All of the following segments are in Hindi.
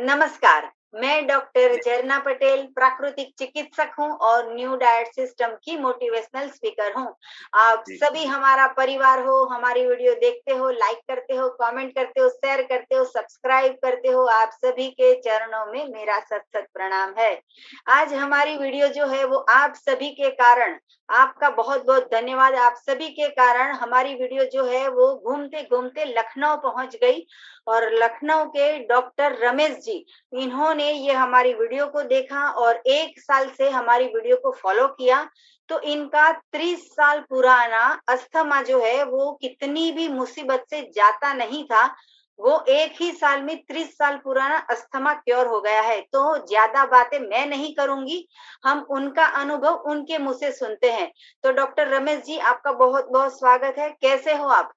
नमस्कार, मैं डॉक्टर जी, झरना पटेल प्राकृतिक चिकित्सक हूँ और न्यू डाइट सिस्टम की मोटिवेशनल स्पीकर हूँ। आप जी, सभी हमारा परिवार हो, हमारी वीडियो देखते हो, लाइक करते हो, कमेंट करते हो, शेयर करते हो, सब्सक्राइब करते हो, आप सभी के चरणों में मेरा सत-सत प्रणाम है। आज हमारी वीडियो जो है वो आप सभी के कारण, आपका बहुत-बहुत धन्यवाद। आप सभी के कारण हमारी वीडियो जो है वो घूमते-घूमते लखनऊ पहुँच गई और लखनऊ के डॉक्टर रमेश जी, इन्होंने ये हमारी वीडियो को देखा और 1 साल से हमारी वीडियो को फॉलो किया। तो इनका 30 साल पुराना अस्थमा जो है वो कितनी भी मुसीबत से जाता नहीं था, वो 1 ही साल में 30 साल पुराना अस्थमा क्योर हो गया है। तो ज़्यादा बातें मैं नहीं करूँगी, हम उनका अनुभव उनके मुँह से सुनते हैं। तो डॉक्टर रमेश जी, आपका बहुत-बहुत स्वागत है। कैसे हो आप?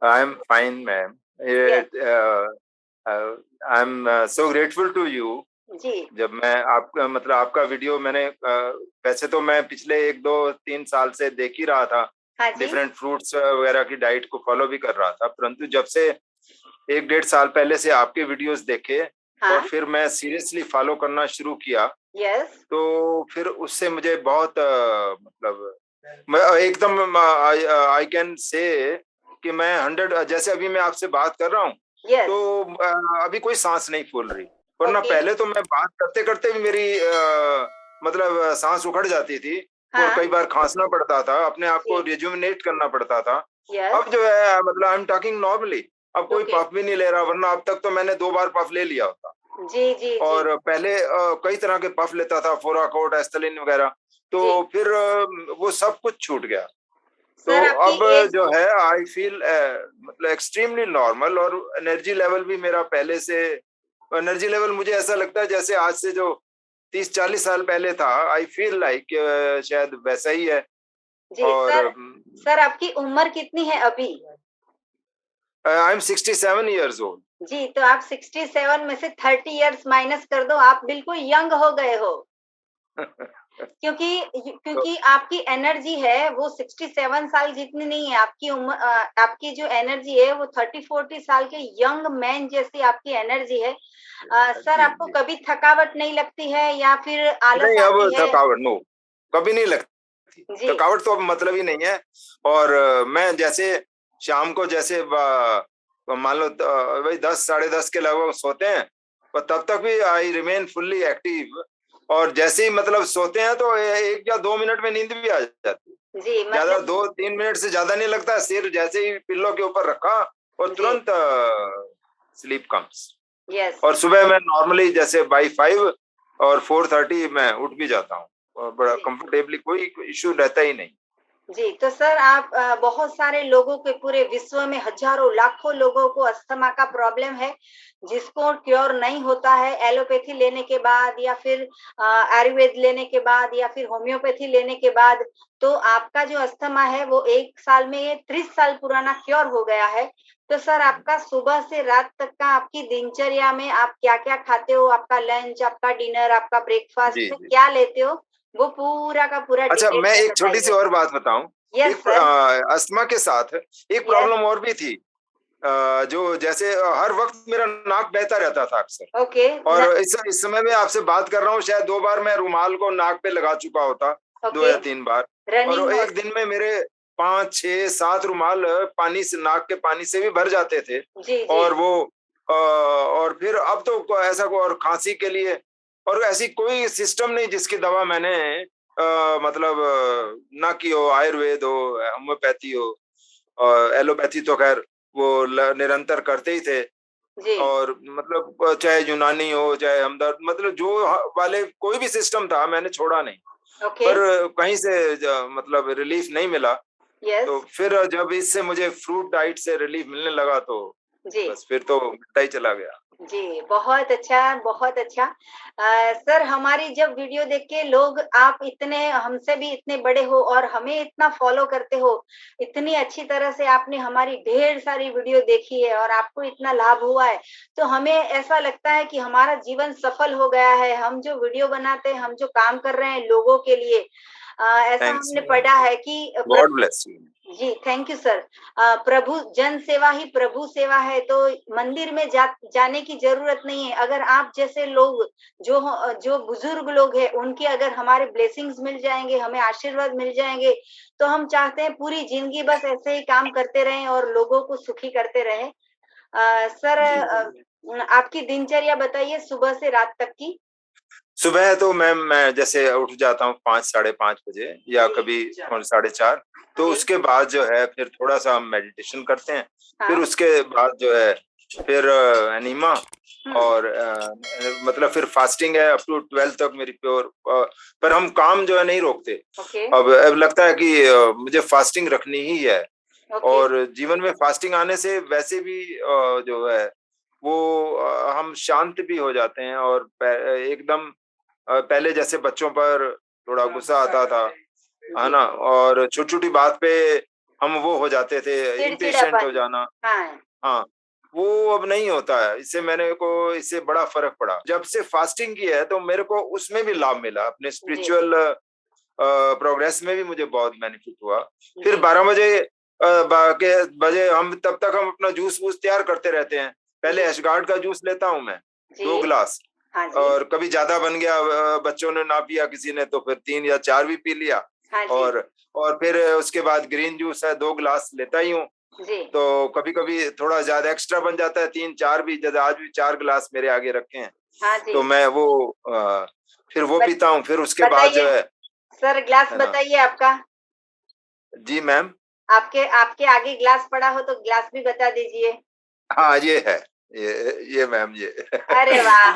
I am fine ma'am. Yes, I am so grateful to you. जी। जब मैं आपका मतलब आपका वीडियो मैंने वैसे तो मैं पिछले 1 2 3 साल से देख ही रहा था, हाँ जी। डिफरेंट फ्रूट्स वगैरह की डाइट को फॉलो भी कर रहा था, परंतु जब से 1 1.5 साल पहले से आपके वीडियोस देखे और हाँ, फिर मैं सीरियसली फॉलो करना शुरू किया, यस। तो फिर उससे मुझे बहुत मतलब मैं एकदम आई कैन से कि मैं 100 जैसे अभी मैं आपसे बात कर रहा हूँ, यस, तो अभी कोई सांस नहीं फूल रही, वरना ओके, पहले तो मैं बात करते करते भी मेरी मतलब सांस उखड़ जाती थी और हाँ, कई बार खांसना पड़ता था, अपने आप को जी, रिजुविनेट करना पड़ता था। यस, अब जो है मतलब आई एम टॉकिंग नॉर्मली, अब कोई ओके, पफ भी नहीं ले रहा, वरना अब तक तो मैंने 2 बार पफ ले लिया होता। जी, जी, जी, और पहले कई तरह के पफ लेता था, फोराकोट, एस्टेलिन वगैरह, जी। तो फिर वो सब कुछ छूट गया। तो सर आपकी अब एज जो है आई फील मतलब एक्सट्रीमली नॉर्मल, और एनर्जी लेवल भी मेरा पहले से, एनर्जी लेवल मुझे ऐसा लगता है जैसे आज से जो 30 40 साल पहले था, आई फील लाइक शायद वैसा ही है। जी, और सर आपकी उम्र कितनी है अभी? आई एम 67 ईयर्स जी, तो आप 67 में से 30 इयर्स माइनस कर दो, आप बिल्कुल यंग हो गए हो। ओल्ड। तो क्योंकि आपकी एनर्जी है वो 67 साल जितनी नहीं है, आपकी जो एनर्जी है वो 30-40 साल के यंग मैन जैसी आपकी एनर्जी है। सर जी, आपको जी। कभी थकावट नहीं लगती है या फिर आलस नहीं, अब आती है? थकावट नो, कभी नहीं लगती। जी, थकावट तो अब मतलब ही नहीं है। और मैं जैसे शाम को जैसे मान लो वही 10 साढ़े 10 के लगभग सोते हैं, और तब तक भी आई रिमेन फुल्ली एक्टिव। और जैसे ही मतलब सोते हैं तो 1 या 2 मिनट में नींद भी आ जाती है। जी ज्यादा मतलब 2 3 मिनट से ज्यादा नहीं लगता, सिर जैसे ही पिल्लो के ऊपर रखा और जी, तुरंत स्लीप कम्स। यस। और सुबह मैं नॉर्मली जैसे बाई 5 और 4:30 मैं उठ भी जाता हूँ, और बड़ा जी। कंफर्टेबली, कोई इश्यू रहता ही नहीं। जी, तो सर आप बहुत सारे लोगों के पूरे विश्व में हज़ारों, लाखों लोगों को अस्थमा का प्रॉब्लम है, जिसको क्योर नहीं होता है एलोपैथी लेने के बाद या फिर आयुर्वेद लेने के बाद या फिर होम्योपैथी लेने के बाद। तो आपका जो अस्थमा है वो 1 साल में ये 30 साल पुराना क्योर हो गया है। तो सर आपका सुबह से रात तक का आपकी दिनचर्या में आप क्या-क्या खाते हो? आपका लंच, आपका डिनर, आपका ब्रेकफास्ट जी, में जी। क्या लेते हो? वो पूरा का पूरा अच्छा, डिटेल मैं में एक छोटी सी बताइए। और बात बताऊं। यस एक सर, अस्थमा के साथ एक यस, प्रॉब्लम और भी थी, जो जैसे हर वक्त मेरा नाक बहता रहता था अक्सर। ओके, और इस समय मैं आपसे बात कर रहा हूँ, शायद 2 बार मैं रुमाल को नाक पे लगा चुका होता, दो ओके, या तीन बार और वो रनिंग एक नोज़। दिन में मेरे 5 6 7 रुमाल पानी से, नाक के पानी से भी भर जाते थे। जी, जी, और वो और फिर अब तो ऐसा को, और खांसी के लिए और ऐसी कोई सिस्टम नहीं जिसकी दवा मैंने मतलब ना की हो, आयुर्वेद हो, होम्योपैथी हो, एलोपैथी तो खैर वो निरंतर करते ही थे। जी, और मतलब चाहे यूनानी हो, चाहे हमदर्द, मतलब जो वाले कोई भी सिस्टम था मैंने छोड़ा नहीं। ओके, पर कहीं से मतलब रिलीफ नहीं मिला। यस, तो फिर जब इससे मुझे फ्रूट डाइट से रिलीफ मिलने लगा, तो जी। बस फिर तो मिलता ही चला गया। जी, बहुत अच्छा, बहुत अच्छा। सर हमारी जब वीडियो देख के लोग आप इतने हमसे भी इतने बड़े हो और हमें इतना फ़ॉलो करते हो, इतनी अच्छी तरह से आपने हमारी ढेर सारी वीडियो देखी है और आपको इतना लाभ हुआ है, तो हमें ऐसा लगता है कि हमारा जीवन सफल हो गया है। हम जो वीडियो बनाते हैं, हम जो काम कर रहे हैं लोगों के लिए, ऐसा थैंक्स हमने पढ़ा है कि गॉड ब्लेस यू। जी थैंक यू सर। प्रभु जन सेवा ही प्रभु सेवा है, तो मंदिर में जाने की जरूरत नहीं है। अगर आप जैसे लोग जो बुजुर्ग लोग हैं उनके अगर हमारे ब्लेसिंग्स मिल जाएंगे, हमें आशीर्वाद मिल जाएंगे, तो हम चाहते हैं पूरी जिंदगी बस ऐसे ही काम करते रहें और लोगों को सुखी करते रहें। सर आपकी दिनचर्या बताइए सुबह से रात तक की। सुबह तो मैं जैसे उठ जाता हूँ 5 साढ़े 5 बजे या कभी 4:30, तो उसके बाद जो है फिर थोड़ा सा हम मेडिटेशन करते हैं। फिर उसके बाद जो है फिर एनीमा और मतलब फिर फास्टिंग है अप टू 12 तक मेरी प्योर। पर हम काम जो है नहीं रोकते। अब लगता है कि मुझे फास्टिंग रखनी ही है। और जीवन में फास्टिंग आने से वैसे भी जो है वो हम शांत भी हो जाते हैं और एकदम पहले जैसे बच्चों पर थोड़ा गुस्सा आता था, है ना, और छोटी छोटी बात पे हम वो हो जाते थे, इम्पेशेंट हो जाना। हाँ, वो अब नहीं होता है। इससे बड़ा फर्क पड़ा जब से फास्टिंग की है, तो मेरे को उसमें भी लाभ मिला। अपने स्पिरिचुअल प्रोग्रेस में भी मुझे बहुत बेनिफिट हुआ। फिर 12 बजे हम तब तक हम अपना जूस वूस तैयार करते रहते हैं। पहले एशगार्ड का जूस लेता हूँ मैं 2 गिलास, और कभी ज्यादा बन गया, बच्चों ने ना पिया किसी ने, तो फिर 3 या 4 भी पी लिया। और फिर उसके बाद ग्रीन जूस है 2 गिलास लेता ही हूँ। तो कभी कभी थोड़ा ज्यादा एक्स्ट्रा बन जाता है, 3-4 भी, जैसे आज भी 4 गिलास मेरे आगे रखे हैं। तो मैं वो फिर वो पीता हूँ। फिर उसके बाद जो है सर ग्लास बताइए आपका। जी मैम, आपके आपके आगे ग्लास पड़ा हो तो ग्लास भी बता दीजिए। हाँ ये है, ये मैम, ये अरे वाह।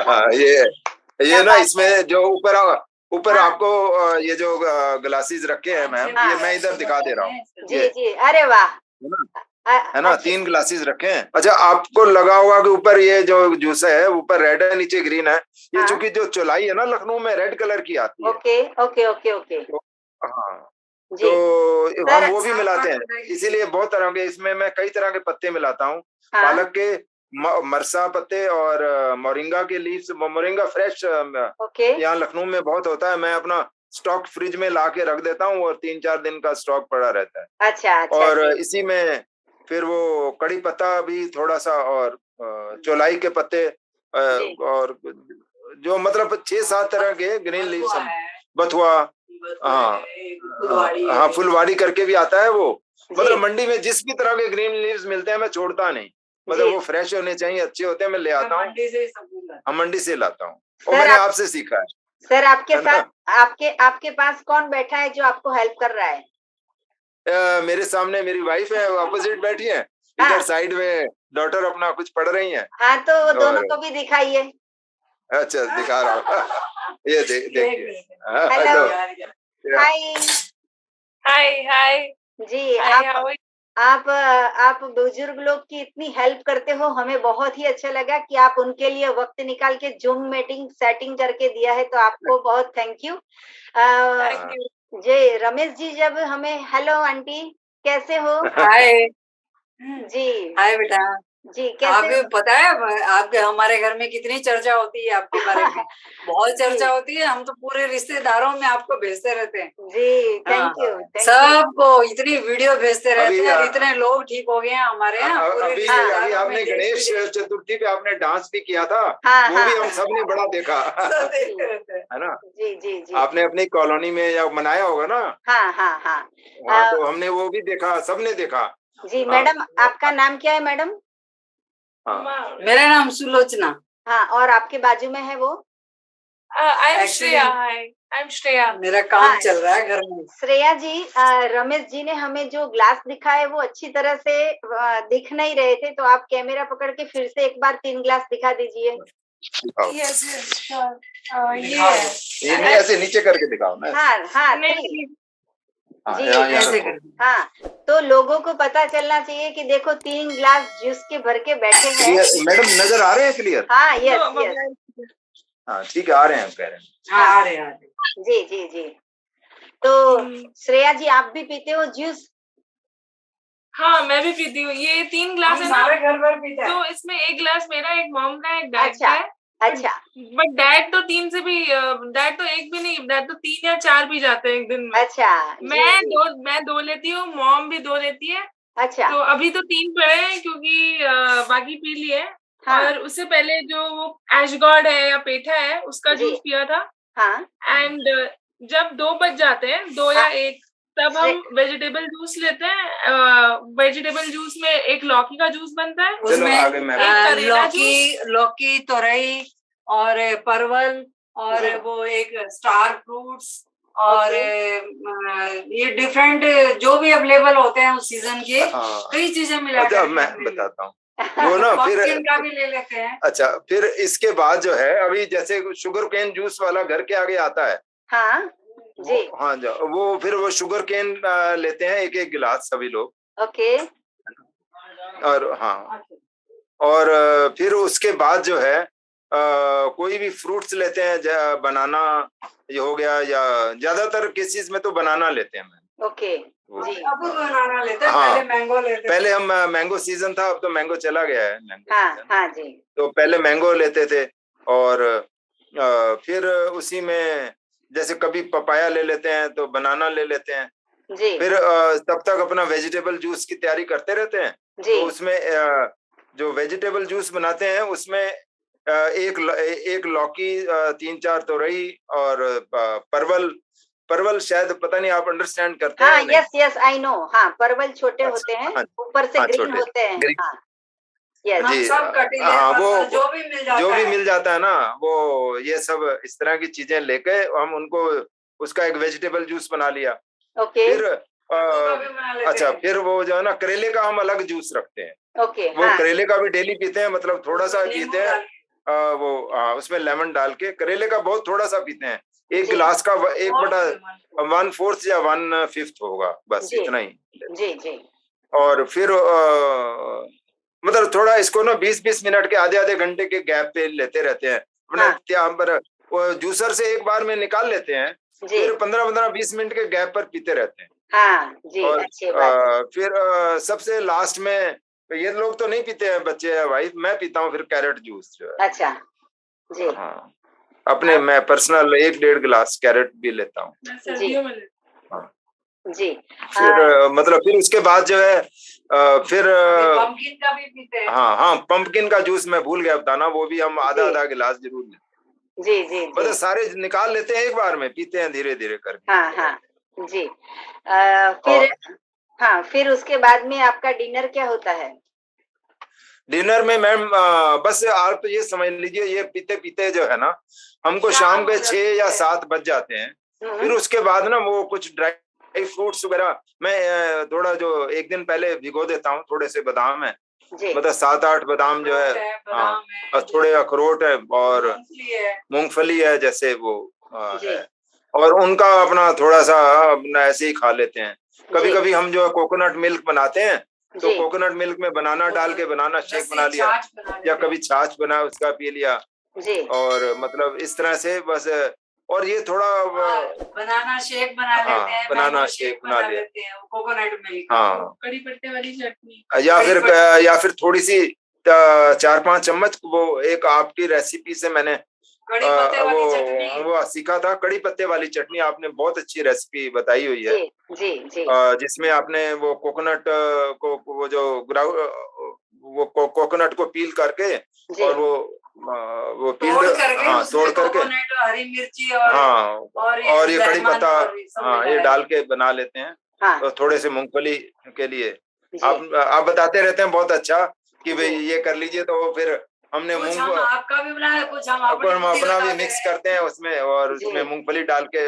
हाँ ये ना, इसमें जो ऊपर आपको ये जो ग्लासेस रखे हैं मैम, ये मैं इधर दिखा दे रहा हूँ। जी जी, अरे वाह, है ना, 3 ग्लासेस रखे हैं। अच्छा, आपको लगा होगा कि ऊपर ये जो जूस है ऊपर रेड है नीचे ग्रीन है। ये चूंकि जो चौलाई है ना लखनऊ में रेड कलर की आती है। ओके। तो, हाँ, तो हम वो भी मिलाते हैं, इसीलिए बहुत तरह के, इसमें मैं कई तरह के पत्ते मिलाता हूँ। पालक के, मरसा पत्ते और मोरिंगा के लीव्स। मोरिंगा फ्रेश यहाँ लखनऊ में बहुत होता है। मैं अपना स्टॉक फ्रिज में ला के रख देता हूँ और 3-4 दिन का स्टॉक पड़ा रहता है। अच्छा। और इसी में फिर वो कड़ी पत्ता भी थोड़ा सा, और चौलाई के पत्ते, और जो मतलब 6-7 तरह के ग्रीन लीव्स, बथुआ, हाँ फुलवाड़ी करके भी आता है वो। मतलब मंडी में जिस भी तरह के ग्रीन लीव्स मिलते हैं मैं छोड़ता नहीं। मतलब वो फ्रेश होने चाहिए, अच्छे होते हैं, मैं ले आता हूँ। हम मंडी से लाता हूँ, और मैंने आपसे सीखा है। सर आपके साथ आपके पास कौन बैठा है जो आपको हेल्प कर रहा है? मेरे सामने मेरी वाइफ है, अपोजिट बैठी है। इधर साइड में डॉटर अपना कुछ पढ़ रही हैं। हाँ, तो दोनों को भी दिखाइए। अच्छा, दिखा रहा हूँ। ये देखिए। हेलो, हाय जी। आप बुजुर्ग लोग की इतनी हेल्प करते हो, हमें बहुत ही अच्छा लगा कि आप उनके लिए वक्त निकाल के जूम मीटिंग सेटिंग करके दिया है, तो आपको बहुत थैंक यू। जी रमेश जी, जब हमें हेलो आंटी, कैसे हो? हाय जी, हाय बेटा जी कैसे? आपको पता है आपके हमारे घर में कितनी चर्चा होती है आपके बारे में? बहुत चर्चा होती है। हम तो पूरे रिश्तेदारों में आपको भेजते रहते हैं। जी थैंक यू। सबको इतनी वीडियो भेजते रहते हैं, इतने लोग ठीक हो गए हैं हमारे यहाँ। अभी आपने गणेश चतुर्थी पे आपने डांस भी किया था। वो भी हम सबने बड़ा देखा। है ना? जी आपने अपनी कॉलोनी में या मनाया होगा ना? हाँ। तो हमने वो भी देखा, सबने देखा। जी मैडम, आपका नाम क्या है मैडम? मेरा नाम सुलोचना। हाँ, और आपके बाजू में है वो? I'm श्रेया। मेरा काम चल रहा है घर में। श्रेया जी, रमेश जी ने हमें जो ग्लास दिखाए वो अच्छी तरह से दिख नहीं रहे थे, तो आप कैमरा पकड़ के फिर से एक बार 3 ग्लास दिखा दीजिए। ये नहीं, ऐसे नीचे करके दिखाओ ना। हाँ जी, ऐसे हाँ, तो लोगों को पता चलना चाहिए कि देखो 3 ग्लास जूस के भर के बैठे हैं। मैडम नजर आ रहे हैं क्लियर? हाँ, यस। हाँ ठीक है, आ रहे हैं, कह रहे हैं। हाँ, आ रहे हैं। जी। तो श्रेया जी, आप भी पीते हो जूस? हाँ, मैं भी पीती हूँ। ये 3 ग्लास है ना, सारे घर भर पीते हैं। तो इसमें 1 ग्लास मेरा, एक मॉम का, एक डैड का है। अच्छा बट डैड तो 3 से भी डैड तो 1 भी नहीं, डैड तो 3 या 4 पी जाते हैं एक दिन में। अच्छा जी मैं 2 लेती हूँ, मॉम भी 2 लेती है। अच्छा तो अभी तो 3 पड़े हैं क्योंकि बाकी पी लिए। हाँ और उससे पहले जो वो एशगॉर्ड है या पेठा है उसका जी जूस पिया था। हाँ एंड जब 2 बज जाते हैं, 2 या हाँ 1, तब हम वेजिटेबल जूस लेते हैं। वेजिटेबल जूस में एक लौकी का जूस बनता है, चलो उसमें आगे मैं एक करेला लौकी, तोरई और परवल और जी वो एक स्टार फ्रूट्स और ये डिफरेंट जो भी अवेलेबल होते हैं उस सीजन के, हाँ कई चीजें मिला अच्छा करके मैं हम ले लेते बताता हूँ वो ना हैं। फिर पम्पकिन का भी ले लेते हैं। अच्छा फिर इसके बाद जो है अभी जैसे शुगर केन जूस वाला घर के आगे आता है हाँ जी हाँ जो वो फिर वो शुगर केन लेते हैं एक एक गिलास सभी लोग ओके और हाँ और फिर उसके बाद जो है कोई भी फ्रूट्स लेते हैं बनाना ये हो गया या ज्यादातर केसेस में तो बनाना लेते हैं ओके वो जी अब बनाना लेते हैं, हाँ, पहले मैंगो लेते थे। पहले हम मैंगो सीजन था अब तो मैंगो चला गया है मैंगो हाँ सीजन हाँ जी तो पहले मैंगो लेते थे और फिर उसी में जैसे कभी पपाया ले लेते हैं तो बनाना ले लेते हैं जी फिर तब तक अपना वेजिटेबल जूस की तैयारी करते रहते हैं जी तो उसमें जो वेजिटेबल जूस बनाते हैं उसमें एक लौकी 3-4 तोरई और परवल परवल शायद पता नहीं आप अंडरस्टैंड करते हैं हाँ या नहीं यस यस आई नो हाँ परवल छोटे होते अच्छा हैं हाँ ऊपर से हाँ ग्रीन छोटे होते हैं ग्रीन हाँ यस हम जी सब कटीले हाँ वो परवल जो भी मिल जाता जो भी है। मिल जाता है ना वो ये सब इस तरह की चीजें लेके हम उनको उसका एक वेजिटेबल जूस बना लिया ओके फिर कद्दू का भी बना लेते अच्छा हैं। फिर वो जो है ना करेले का हम अलग जूस रखते हैं ओके वो हाँ करेले का भी डेली पीते हैं मतलब थोड़ा सा उसमें नींबू पीते हैं डाल के। वो उसमें लेमन डाल के करेले का बहुत थोड़ा सा पीते हैं एक जी गिलास का एक और बटा लेमन। 1/4 या 1/5 होगा बस जी इतना ही जी जी और फिर मतलब थोड़ा इसको ना 20-20 मिनट के आधे आधे घंटे के गैप पे लेते रहते हैं अपने हाँ यहाँ पर वो जूसर से एक बार में निकाल लेते हैं जी फिर 15-15-20 मिनट के गैप पर पीते रहते हैं हाँ जी और अच्छी बात है फिर सबसे लास्ट में ये लोग तो नहीं पीते हैं बच्चे या वाइफ मैं पीता हूँ फिर कैरेट जूस जो है अच्छा जी हाँ अपने मैं पर्सनल 1-1.5 गिलास कैरेट भी लेता हूँ मैं जी सर्दियों में लेती हाँ जी फिर मतलब फिर उसके बाद जो है फिर पम्पकिन का भी पीते हैं। हाँ हाँ पंपकिन का जूस मैं भूल गया बताना वो भी हम आधा जी आधा गिलास जरूर लेते जी जी हैं मतलब जी सारे निकाल लेते हैं एक बार में पीते हैं धीरे धीरे करके हाँ हाँ जी फिर और हाँ फिर उसके बाद में आपका डिनर क्या होता है डिनर में मैम बस आप ये समझ लीजिए ये पीते पीते जो है ना हमको शाम के 6 या 7 बज जाते हैं फिर उसके बाद ना वो कुछ ड्राई फ्रूट्स वगैरह मैं थोड़ा जो एक दिन पहले भिगो देता हूँ थोड़े से बादाम है जी मतलब 7-8 बादाम जो है हाँ बादाम है, और थोड़े अखरोट है और मूंगफली है। मूंगफली है जैसे वो जी है और उनका अपना थोड़ा सा अपना ऐसे ही खा लेते हैं कभी जी कभी हम जो कोकोनट मिल्क बनाते हैं तो जी कोकोनट मिल्क में बनाना डाल के बनाना शेक लस्सी, बना लिया छाछ बना लेते या हैं। कभी छाछ बना उसका पी लिया जी और मतलब इस तरह से बस और ये थोड़ा बनाना शेक बना हाँ, लेते हैं, बनाना मैंगो शेक शेक बना बना लिया। लेते हैं, कोकोनट मिल्क। हाँ कड़ी पत्ते वाली चटनी। या फिर थोड़ी सी 4-5 चम्मच वो एक आपकी रेसिपी से मैंने कड़ी पत्ते वाली चटनी। वो सीखा था कड़ी पत्ते वाली चटनी आपने बहुत अच्छी रेसिपी बताई हुई है जी जी जी जिसमें आपने वो कोकोनट को वो जो वो कोकोनट को पील करके जी और वो पील तोड़ करके हाँ उसमें तोड़ करके कोकोनट, हरी मिर्ची और हाँ और ये कड़ी लेमन पत्ता और ये सब हाँ ये मिलाया। डाल के बना लेते हैं हाँ और थोड़े से मूंगफली के लिए जी आप बताते रहते हैं बहुत अच्छा कि भाई जी ये कर लीजिए तो फिर हमने कुछ हम मूंग आपका भी बनाया, कुछ हम अब हम अपनी अपना भी बताते मिक्स हैं। करते हैं उसमें और जी उसमें मूंगफली डाल के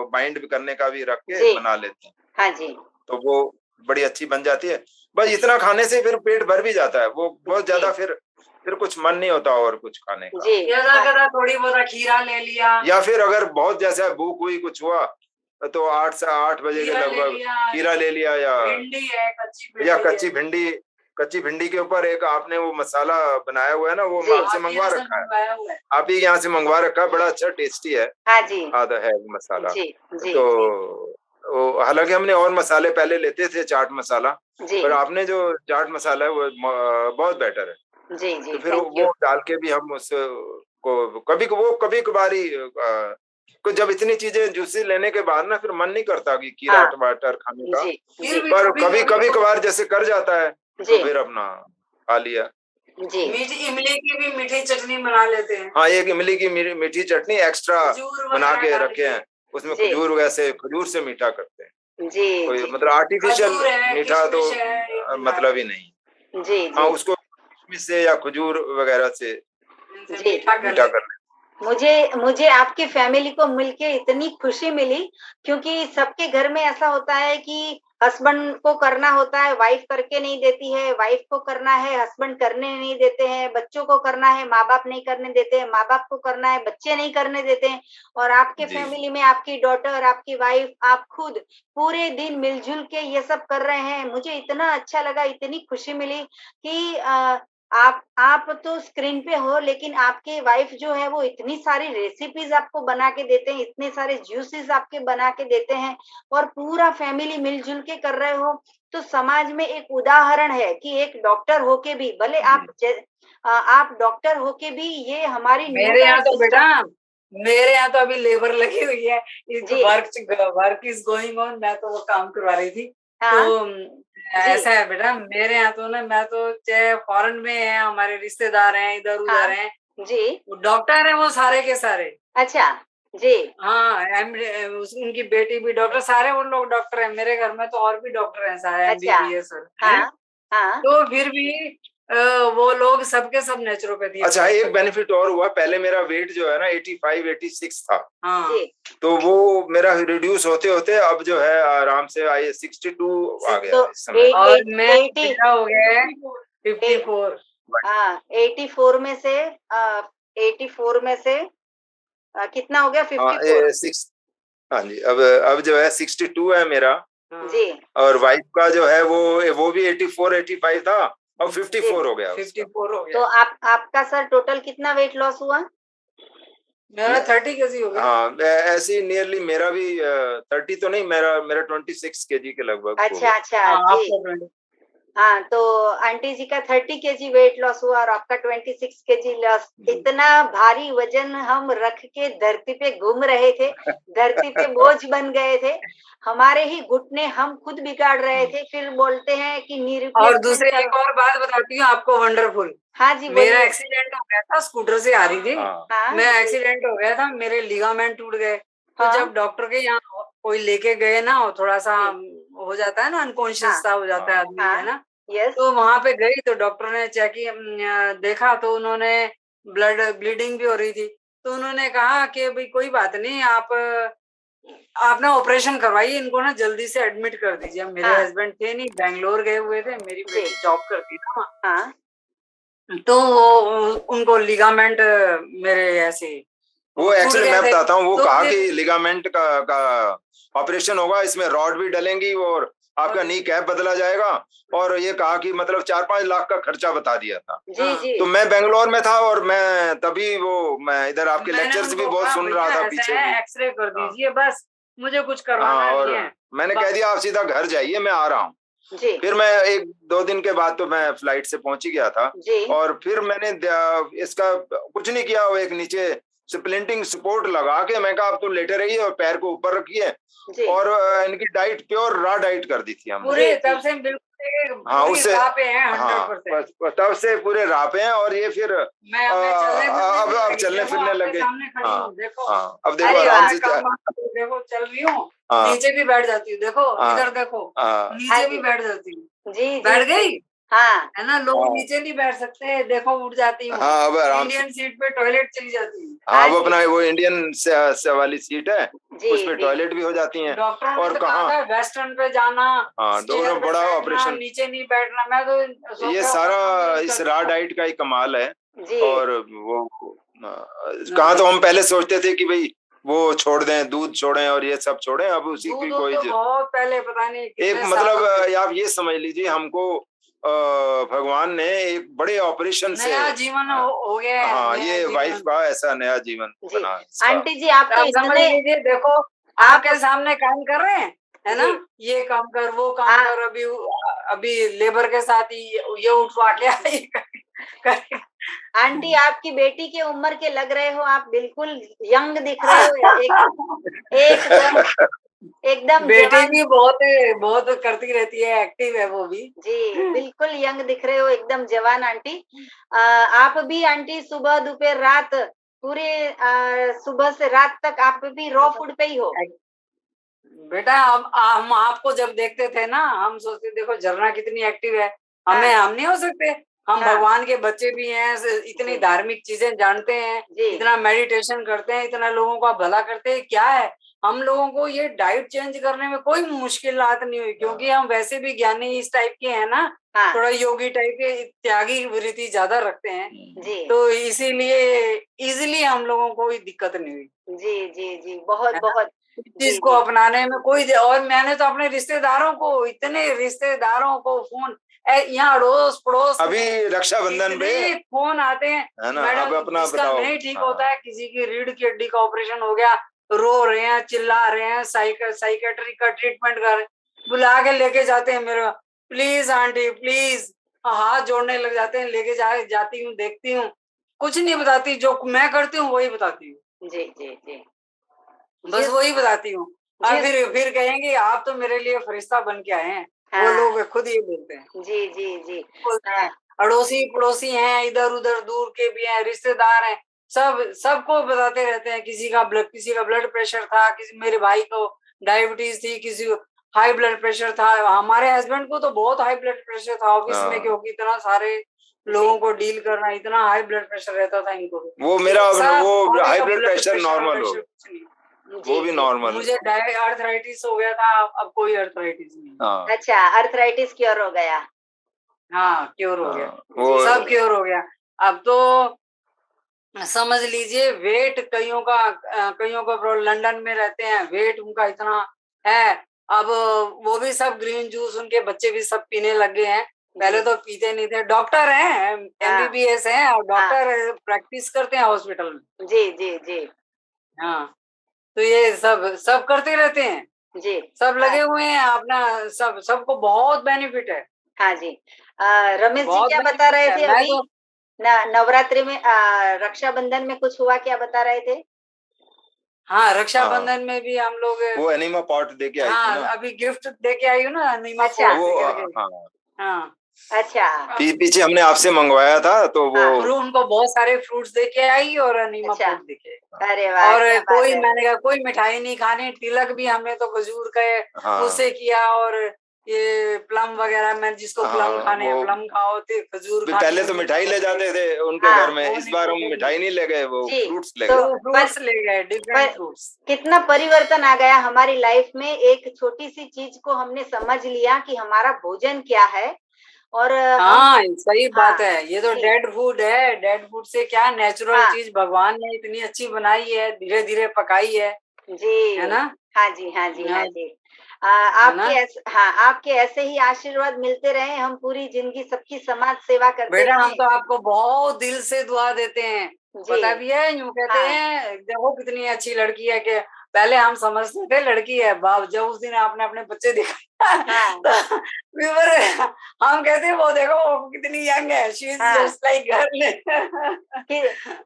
बाइंड करने का भी रख के जी बना लेते हैं हाँ जी तो वो बड़ी अच्छी बन जाती है बस इतना खाने से फिर पेट भर भी जाता है वो बहुत जी ज्यादा फिर कुछ मन नहीं होता और कुछ खाने का जी ज्यादा कदा थोड़ी बहुत खीरा ले लिया, या फिर अगर बहुत जैसा भूख हुई कुछ हुआ तो 8 से 8 बजे के खीरा ले लगभग लिया, खीरा ले लिया या भिंडी है, या है। कच्ची भिंडी के ऊपर एक आपने वो मसाला बनाया हुआ है ना वो जी आपसे मंगवा यहाँ से रखा है मंगवाया हुआ है। आप ही यहाँ से मंगवा रखा है बड़ा अच्छा टेस्टी है हाँ जी आधा है वो मसाला जी जी तो हालांकि हमने और मसाले पहले लेते थे चाट मसाला जी पर आपने जो चाट मसाला है वो बहुत बेटर है जी जी तो फिर थैंक यू वो डाल के भी हम उस कभी कभार ही जब इतनी चीजें जूसी लेने के बाद ना फिर मन नहीं करता कि खीरा हाँ। टमाटर खाने का, जी फिर भी पर कभी कभी कभार जैसे कर जाता है तो जी फिर अपना खा लिया। जी इमली की भी मीठी चटनी बना लेते हैं, हाँ, एक इमली की मीठी चटनी एक्स्ट्रा खजूर बना वगैरह के डाल रखे हैं, उसमें जी खजूर, वैसे खजूर से मीठा करते हैं। जी कोई जी मतलब आर्टिफिशियल खजूर है, मीठा तो किशमिश है, ये मिला मतलब ही नहीं। जी हाँ, जी उसको किशमिश से या खजूर वगैरह से इनसे जी। मीठा कर मीठा लेते कर मुझे आपकी फैमिली को मिलके इतनी खुशी मिली, क्योंकि सबके घर में ऐसा होता है कि हस्बैंड को करना होता है, वाइफ करके नहीं देती है, वाइफ को करना है, हस्बैंड करने नहीं देते हैं, बच्चों को करना है, माँ बाप नहीं करने देते हैं, माँ बाप को करना है, बच्चे नहीं करने देते हैं। और आपके जी। फैमिली में आपकी डॉटर, आपकी वाइफ, आप खुद पूरे दिन मिलजुल के ये सब कर रहे हैं। मुझे इतना अच्छा लगा, इतनी खुशी मिली कि आप तो स्क्रीन पे हो, लेकिन आपकी वाइफ जो है वो इतनी सारी रेसिपीज आपको बना के देते हैं, इतने सारे जूसेस आपके बना के देते हैं, और पूरा फैमिली मिलजुल के कर रहे हो। तो समाज में एक उदाहरण है कि एक डॉक्टर होके भी, भले आप डॉक्टर होके भी ये हमारी मेरे यहाँ तो सिस्टर। बेटा, मेरे यहाँ तो अभी लेबर लगी हुई है, जी वर्क इज गोइंग ऑन, मैं तो वो काम करवा रही थी। हाँ तो ऐसा है बेटा, मेरे यहाँ तो ना, मैं तो चाहे फॉरेन में है, हमारे रिश्तेदार हैं, इधर हाँ उधर हैं, जी डॉक्टर है वो सारे के सारे। अच्छा जी हाँ, उनकी बेटी भी डॉक्टर, सारे उन लोग डॉक्टर हैं। मेरे घर में तो और भी डॉक्टर हैं सारे, अच्छा MBBS हैं। हाँ हाँ तो फिर भी वो लोग सबके सब नेचुरोपैथी। अच्छा, एक बेनिफिट और हुआ, पहले मेरा वेट जो है ना 85 86 था, हाँ जी तो वो मेरा रिड्यूस होते होते अब जो है आराम से 62 आ गया तो है इस समय। और मैं 80 मेरा हो गया है 54। हाँ 84 में से 84 में से कितना हो गया? हाँ 54 सिक्स, हाँ जी, अब जो है 62 है मेरा, जी और वाइफ का जो है वो भी 84 85 था, अब 54 हो गया उसका। 54 हो तो गया। आपका सर टोटल कितना वेट लॉस हुआ? मेरा 30 केजी हो गया। हाँ, ऐसी नियरली मेरा भी 30 तो नहीं, मेरा 26 केजी के लगभग हो अच्छा गया। अच्छा हाँ, जी आपको 20। हाँ, तो आंटी जी का 30 केजी वेट लॉस हुआ और आपका 26 केजी लॉस। इतना भारी वजन हम रख के धरती पे घूम रहे थे, धरती पे बोझ बन गए थे, हमारे ही घुटने हम खुद बिगाड़ रहे थे। फिर बोलते हैं कि नी और रिप्लेसमेंट दूसरी एक और बात बताती हूँ आपको, वंडरफुल। हाँ जी मेरा बोलिए। एक्सीडेंट हो गया था, स्कूटर से आ रही थी, हाँ मैं एक्सीडेंट हो गया था, मेरे लिगामेंट टूट गए। तो हाँ जब डॉक्टर के यहाँ कोई लेके गए ना, और थोड़ा सा हो जाता है ना, अनकॉन्शियस सा हो जाता है आदमी, है ना। यस तो वहां पे गई तो डॉक्टर ने चेक देखा, तो उन्होंने ब्लीडिंग भी हो रही थी, तो उन्होंने कहा कि भाई कोई बात नहीं, आप ना ऑपरेशन करवाइए, इनको ना जल्दी से एडमिट कर दीजिए। मेरे हाँ। हस्बैंड थे नहीं, बैंगलोर गए हुए थे, मेरी बेटी जॉब करती थी वहाँ। हाँ तो वो उनको लिगामेंट मेरे ऐसे वो टूट एक्चुअली गए मैं थे। बताता हूँ, वो तो कहा फिर कि लिगामेंट का ऑपरेशन होगा, इसमें रॉड भी डलेंगी और आपका नी कैप बदला जाएगा, और ये कहा कि मतलब 4-5 लाख का खर्चा बता दिया था। जी जी तो मैं बेंगलोर में था और मैं तभी मैं इधर आपके मैंने लेक्चर्स भी उनको बहुत कहा, सुन रहा भैया था ऐसा पीछे है, भी। एक्सरे कर हाँ दीजिए बस, मुझे कुछ हाँ, करवाना और नहीं है। मैंने कह दिया आप सीधा घर जाइए, मैं आ रहा हूँ। जी फिर मैं 1-2 दिन के बाद तो मैं फ्लाइट से पहुंच ही गया था, जी और फिर मैंने इसका कुछ नहीं किया, वो एक नीचे स्प्लिंटिंग सपोर्ट लगा के मैं कहा आप तो लेटे रहिए और पैर को ऊपर रखिए, जी और इनकी डाइट प्योर रॉ डाइट कर दी थी हमने। पूरे तब से बिल्कुल हाँ, पूरी उससे राह पे हैं, हाँ 100%। तब से पूरे राह पे हैं, और ये फिर मैं अब चलने फिरने लगे, लगे। सामने खड़ी हाँ हूँ, देखो। हाँ, अब देखो अरे आराम वाह। से देखो चल रही हूँ, हाँ नीचे भी बैठ जाती हूँ, देखो हाँ इधर देखो, हाँ नीचे भी बैठ जाती हूँ। जी जी बैठ गई, हाँ है ना। लोग हाँ नीचे नहीं बैठ सकते, देखो उठ जाती हूँ। हाँ, अब आराम से, इंडियन सीट पे टॉयलेट चली जाती हूँ। हाँ हाँ वो जी अपना वो इंडियन से वाली सीट है, जी उस पे जी टॉयलेट भी हो जाती हैं। डॉक्टरों ने और तो कहा कहाँ, था वेस्टर्न पे जाना, हाँ स्टेयर पे बड़ा बैठना, ऑपरेशन, नीचे नहीं बैठना। मैं तो ये सोफे सारा ऊपर इस करती रॉ हूँ। डाइट का ही कमाल है। जी और वो कहाँ तो हम पहले सोचते थे कि भाई वो छोड़ दें, दूध छोड़ें और ये सब छोड़ें, अब उसी की दूध कोई तो बहुत पहले, पता नहीं एक कितने मतलब सालों में। आप ये समझ लीजिए हमको भगवान ने एक बड़े ऑपरेशन से, नया जीवन हो गया है, हाँ नया ये वाइफ जीवन। का ऐसा नया जीवन जी बना इसका। आंटी जी आप तो आप समझ इतने लीजिए, देखो आपके सामने काम कर रहे हैं, है ना, जी ये काम कर, वो काम हाँ कर, अभी लेबर के साथ ही ये उठवा के ये कर आंटी आपकी बेटी के उम्र के लग रहे हो, आप बिल्कुल यंग दिख रहे हो, एकदम एकदम बेटी जवान। भी बहुत करती रहती है, एक्टिव है वो भी। जी बिल्कुल यंग दिख रहे हो, एकदम जवान आंटी। आप भी आंटी सुबह दोपहर रात पूरे सुबह से रात तक आप भी रॉ फूड पे ही हो? बेटा हम आपको जब देखते थे ना, हम सोचते देखो झरना कितनी एक्टिव है, हमें हम नहीं हो सकते? हम हाँ। भगवान के बच्चे भी हैं, इतनी जी। धार्मिक चीजें जानते हैं, जी। इतना मेडिटेशन करते हैं, इतना लोगों का भला करते हैं। क्या है, हम लोगों को ये डाइट चेंज करने में कोई मुश्किलात नहीं हुई, क्योंकि हम वैसे भी ज्ञानी इस टाइप के हैं ना, हाँ। थोड़ा योगी टाइप के, त्यागी वृत्ति ज्यादा रखते हैं, जी तो इसीलिए इजिली हम लोगों को कोई दिक्कत नहीं हुई। जी जी जी बहुत है ना? बहुत। चीज जी को जी अपनाने में और मैंने तो अपने रिश्तेदारों को, इतने रिश्तेदारों को फोन, यहाँ अड़ोस पड़ोस अभी रक्षाबंधन पे इतने फोन आते हैं, है ना। अब मैडम अपना जिसका बताओ। नहीं ठीक हाँ। होता है, किसी की रीढ़ की हड्डी का ऑपरेशन हो गया, रो रहे हैं, चिल्ला रहे हैं, साइकेट्री का ट्रीटमेंट कर रहे हैं, बुला के लेके जाते हैं मेरे, प्लीज आंटी प्लीज, हाथ जोड़ने लग जाते हैं, लेके जाती हूँ, देखती हूँ, कुछ नहीं बताती, जो मैं करती हूँ वही बताती हूँ, जी जी जी बस वही बताती हूँ। और जिस फिर कहेंगे आप तो मेरे लिए फरिश्ता बन के आए हैं, वो हाँ लोग खुद ये बोलते हैं, जी जी जी बोलते हैं अड़ोसी पड़ोसी हैं, इधर उधर दूर के भी हैं, रिश्तेदार हैं, सबको बताते रहते हैं, किसी का ब्लड प्रेशर था, किसी मेरे भाई को डायबिटीज थी, किसी को हाई ब्लड प्रेशर था, हमारे हस्बैंड को तो बहुत हाई ब्लड प्रेशर था ऑफिस में, हाँ। क्योंकि इतना सारे लोगों को डील करना, इतना हाई ब्लड प्रेशर रहता था इनको भी। वो मेरा सब वो हाई का ब्लड प्रेशर नॉर्मल हो, कुछ नहीं। वो भी नॉर्मल। मुझे अर्थराइटिस हो गया था, अब कोई अर्थराइटिस नहीं। हाँ अच्छा अर्थराइटिस क्योर हो गया? हाँ क्योर हो गया, वो सब क्योर हो गया। अब तो समझ लीजिए वेट कईयों का लंदन में रहते हैं, वेट उनका इतना है, अब वो भी सब ग्रीन जूस, उनके बच्चे भी सब पीने लग गए हैं, पहले तो पीते नहीं थे, डॉक्टर हैं, MBBS हैं, और डॉक्टर प्रैक्टिस करते हैं हॉस्पिटल में। जी जी जी हाँ, तो ये सब करते रहते हैं, जी सब लगे हुए हैं अपना, सबको बहुत बेनिफिट है, हाँ जी। रमेश जी बहुत क्या बता बेनिफिट रहे है। थे मैं अभी? तो नवरात्रि में रक्षाबंधन में कुछ हुआ, क्या बता रहे थे? हाँ, रक्षाबंधन में भी हम लोग, वो एनिमा पॉट दे के आई थी ना। अभी गिफ्ट दे के आई हूँ ना, एनिमा अच्छा। पॉट वो करके। हाँ हाँ, अच्छा पीछे हमने आपसे मंगवाया था, तो वो हाँ। उनको बहुत सारे फ्रूट्स दे के आई और एनिमा अच्छा पॉट दे के आई। अरे वाह और क्या बात है। मैंने कहा कोई मिठाई नहीं खानी, तिलक भी हमने तो खजूर का हाँ उससे किया, और ये प्लम वगैरह, मैं जिसको प्लम हाँ खाने हैं वो प्लम खाओ, खजूर खानी पहले है तो मिठाई ले जाते थे उनके हाँ घर में, वो इस नहीं, बार वो हम नहीं। मिठाई नहीं ले गए, वो जी फ्रूट्स ले तो गए। फ्रूट्स ले गए, डिफरेंट फ्रूट्स। कितना परिवर्तन आ गया हमारी लाइफ में, एक छोटी सी चीज को हमने समझ लिया कि हमारा भोजन क्या है, और हम हाँ सही हाँ बात है, ये तो जी डेड फूड है, डेड फूड से क्या नेचुरल हाँ चीज भगवान ने इतनी अच्छी बनाई है, धीरे धीरे पकाई है जी ना? हाँ जी हाँ जी हाँ हाँ, जी। है ना? आपके ऐसे ही आशीर्वाद मिलते रहे, हम पूरी जिंदगी सबकी समाज सेवा करते बेटा हम रहे। तो आपको बहुत दिल से दुआ देते हैं, जी पता भी है, यूं कहते हाँ हैं देखो कितनी अच्छी लड़की है, कि पहले हम समझते थे लड़की है, बाप जब उस दिन आपने अपने बच्चे दिखाया हाँ तो हम कहते हैं वो देखो वो कितनी यंग है, शी इज हाँ जस्ट लाइक गर्ल।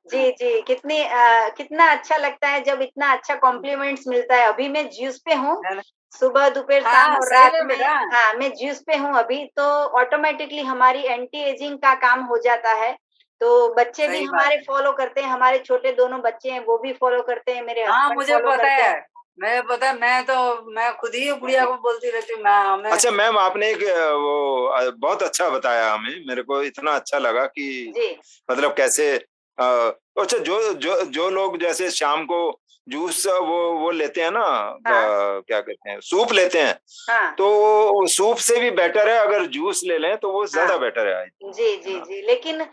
जी जी कितना अच्छा लगता है जब इतना अच्छा कॉम्प्लीमेंट्स मिलता है। अभी मैं ज्यूस पे हूँ, सुबह दोपहर शाम हाँ और सही रात है में। बेटा। हाँ मैं ज्यूस पे हूँ अभी, तो ऑटोमेटिकली हमारी एंटी एजिंग का काम हो जाता है, तो बच्चे भी सही बात हमारे है। फॉलो करते हैं, हमारे छोटे दोनों बच्चे हैं वो भी फॉलो करते हैं, मेरे हाँ हस्बैंड मुझे फॉलो पता करते है, हैं। मैं खुद ही गुड़िया को बोलती रहती हूँ, मैं अच्छा मैम, आपने एक वो बहुत अच्छा बताया हमें, मेरे को इतना अच्छा लगा कि जी मतलब कैसे अच्छा जो लोग जैसे शाम को जूस वो लेते हैं ना, हाँ क्या कहते हैं, सूप लेते हैं, हाँ तो सूप से भी बेटर है अगर जूस ले लें तो वो ज्यादा हाँ बेटर है जी जी जी लेकिन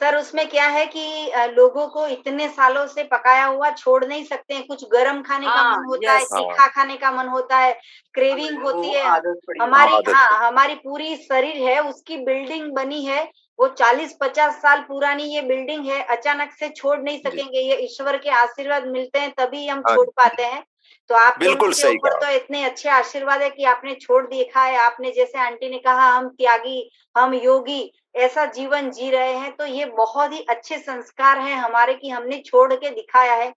सर उसमें क्या है कि लोगों को इतने सालों से पकाया हुआ छोड़ नहीं सकते हैं, कुछ गरम खाने का हाँ मन होता है, यस, तीखा खाने का मन होता है, क्रेविंग वो होती है। आदत पड़ी है। आदत है। हमारी पूरी शरीर है, उसकी बिल्डिंग बनी है, वो 40-50 साल पुरानी ये बिल्डिंग है, अचानक से छोड़ नहीं जी सकेंगे, ये ईश्वर के आशीर्वाद मिलते हैं तभी हम हाँ छोड़ जी, पाते हैं। तो आप दोनों बिल्कुल के सही ऊपर कहा। तो इतने अच्छे आशीर्वाद है कि आपने छोड़ दिखा है, आपने जैसे आंटी ने कहा हम त्यागी, हम योगी, ऐसा जीवन जी रहे हैं, तो ये बहुत ही अच्छे संस्कार हैं हमारे कि हमने छोड़ के दिखाया है।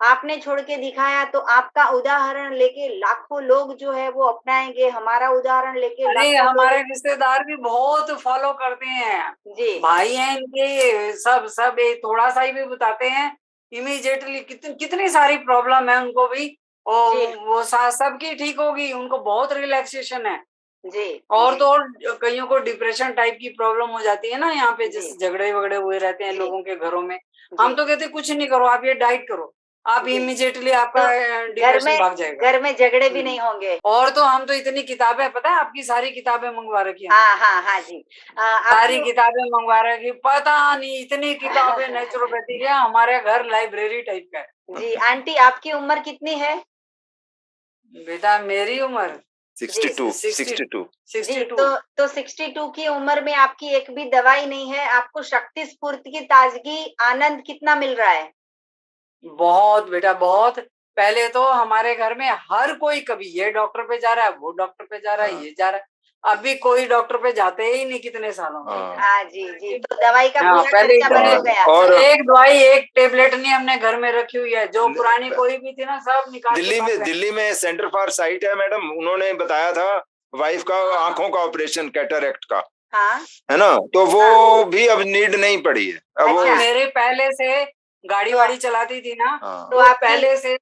आपने छोड़ के दिखाया, तो आपका उदाहरण लेके लाखों लोग जो है वो अपनाएंगे, हमारा उदाहरण लेके अरे लाखों हमारे लोग। रिश्तेदार भी बहुत फॉलो करते हैं, जी भाई हैं इनके, सब ये थोड़ा सा ही भी बताते हैं, इमीडिएटली कितनी सारी प्रॉब्लम है उनको भी, और जी वो सबकी ठीक होगी, उनको बहुत रिलैक्सेशन है। जी और जी तो और कईयों को डिप्रेशन टाइप की प्रॉब्लम हो जाती है ना, यहाँ पे जी जैसे झगड़े वगड़े हुए रहते हैं जी लोगों के घरों में। जी हम तो कहते हैं कुछ नहीं करो, आप ये डाइट करो, आप जी। इमीडिएटली तो आपका डिप्रेशन भाग जाएगा। घर में झगड़े भी हम्म। नहीं होंगे। और तो हम तो इतनी किताबें, पता है आपकी सारी किताबें मंगवा रखी है हमने, हाँ हाँ हाँ जी। सारी आपकी किताबें मंगवा रखी, पता नहीं इतनी किताबें नेचुरोपैथी की, हमारे घर लाइब्रेरी टाइप का है। जी आंटी, आपकी उम्र कितनी है? बेटा मेरी उम्र 62 60 62 जी 62। तो 62 की उम्र में आपकी एक भी दवाई नहीं है, आपको शक्ति स्फूर्ति की ताजगी आनंद कितना मिल रहा है? बहुत बेटा बहुत। पहले तो हमारे घर में हर कोई कभी ये डॉक्टर पे जा रहा है, वो डॉक्टर पे जा रहा है, हाँ। ये जा रहा है, अभी कोई डॉक्टर पे जाते ही नहीं कितने सालों में। हाँ। हाँ जी जी, तो दवाई का हाँ, पूरा पहले खर्चा बंद इतने हो गया। और एक दवाई एक टेबलेट नहीं हमने घर में रखी हुई है, जो पुरानी कोई भी थी ना सब निकाल के दिल्ली बाहर में फेंक। दिल्ली में सेंटर फॉर साइट है मैडम, उन्होंने बताया था वाइफ का आंखों का ऑपरेशन कैटरेक्ट का, हाँ है ना, तो वो हाँ भी अब नीड नहीं पड़ी है अब वो। अच्छा। मेरे पहले से गाड़ी तो वाड़ी चलाती थी ना, हाँ तो तो आपकी पहले से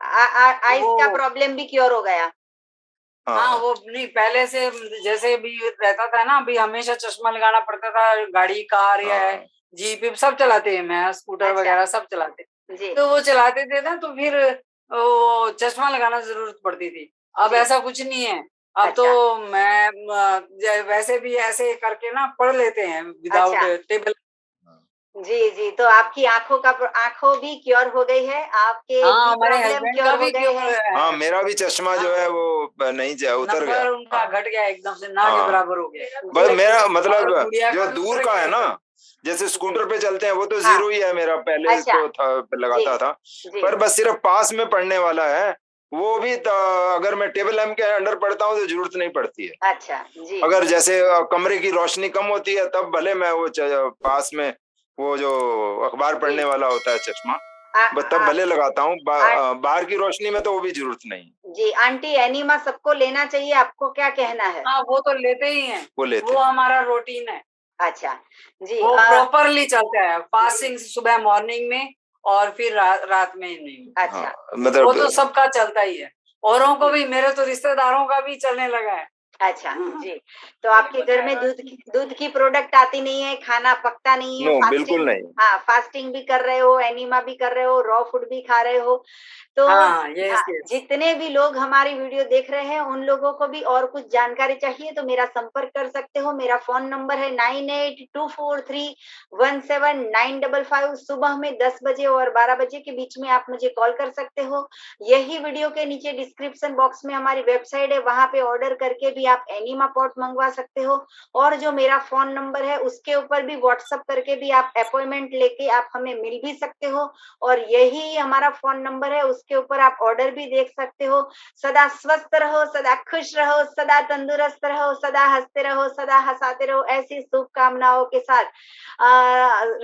आइस वो, का प्रॉब्लम भी क्योर हो गया? हाँ हाँ वो नहीं, पहले से जैसे भी रहता था ना, अभी हमेशा चश्मा लगाना पड़ता था, गाड़ी कार या हाँ जीप वीप सब चलाते हैं, मैं स्कूटर अच्छा वगैरह सब चलाते, जी तो वो चलाते थे ना, तो फिर वो चश्मा लगाना जरूरत पड़ती थी। अब जी ऐसा कुछ नहीं है, अब तो अच्छा मैं वैसे भी ऐसे करके ना पढ़ लेते हैं विदाउट अच्छा टेबल। जी जी, तो आपकी आंखों भी क्योर हो गई है, आपके हाँ नी हमारे प्रॉब्लम हस्बैंड क्योर का हो भी गए क्योर हैं। हाँ, है, मेरा भी चश्मा जो है वो नहीं जा उतर गया। नंबर उनका हाँ घट गया एकदम से, ना के हाँ, बराबर हो गया। बस जी मेरा और मतलब गुड़िया जो का भी दूर उतर का गया है ना, एकदम। जैसे जी स्कूटर पे चलते हैं वो तो हाँ 0 ही है मेरा, पहले अच्छा तो था जी लगाता था, जी पर बस सिर्फ पास में पड़ने वाला है वो भी अगर मैं टेबल लैंप के अंडर पढ़ता हूँ तो जरूरत नहीं पड़ती है। अच्छा जी अगर जैसे कमरे की रोशनी कम होती है तब भले मैं वो पास में वो जो अखबार जी पढ़ने वाला होता है चश्मा, आ, बस तब आ, भले लगाता हूँ, आ, बाहर की रोशनी में तो वो भी जरूरत नहीं। जी आंटी, एनीमा सबको लेना चाहिए, आपको क्या कहना है? हाँ वो तो लेते ही हैं, वो लेते वो हैं। हमारा रूटीन है, अच्छा जी वो प्रॉपरली चलता है, फास्टिंग सुबह मॉर्निंग में और फिर रात में इवनिंग में, अच्छा हाँ वो मतलब तो सबका चलता ही है, औरों को भी, मेरे तो रिश्तेदारों का भी चलने लगा है। अच्छा जी, तो आपके घर में दूध की प्रोडक्ट आती नहीं है, खाना पकता नहीं है, नो फास्टिंग, बिल्कुल नहीं। हाँ फास्टिंग भी कर रहे हो, एनीमा भी कर रहे हो, रॉ फूड भी खा रहे हो, तो हाँ यस यस। जितने भी लोग हमारी वीडियो देख रहे हैं उन लोगों को भी और कुछ जानकारी चाहिए तो मेरा संपर्क कर सकते हो। मेरा फोन नंबर है 9824317955। सुबह में 10 बजे और 12 बजे के बीच में आप मुझे कॉल कर सकते हो। यही वीडियो के नीचे डिस्क्रिप्शन बॉक्स में हमारी वेबसाइट है, वहां पे ऑर्डर करके भी आप एनीमा पॉट मंगवा सकते हो, और जो मेरा फोन नंबर है उसके ऊपर भी व्हाट्सएप करके भी आप अपॉइंटमेंट लेके आप हमें मिल भी सकते हो, और यही हमारा फोन नंबर है, उसके ऊपर आप ऑर्डर भी देख सकते हो। सदा स्वस्थ रहो, सदा खुश रहो, सदा तंदुरुस्त रहो, सदा हंसते रहो, सदा हंसाते रहो, ऐसी शुभकामनाओं के साथ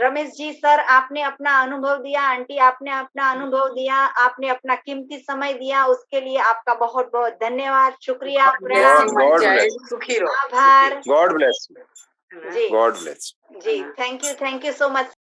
रमेश जी सर, आपने अपना अनुभव दिया, आंटी आपने अपना अनुभव दिया, आपने अपना कीमती समय दिया, उसके लिए आपका बहुत बहुत धन्यवाद, शुक्रिया, प्रणाम, गॉड ब्लेस, सुखी रहो, आभार गॉड ब्लेस, जी गॉड ब्लेस। जी, थैंक यू सो मच।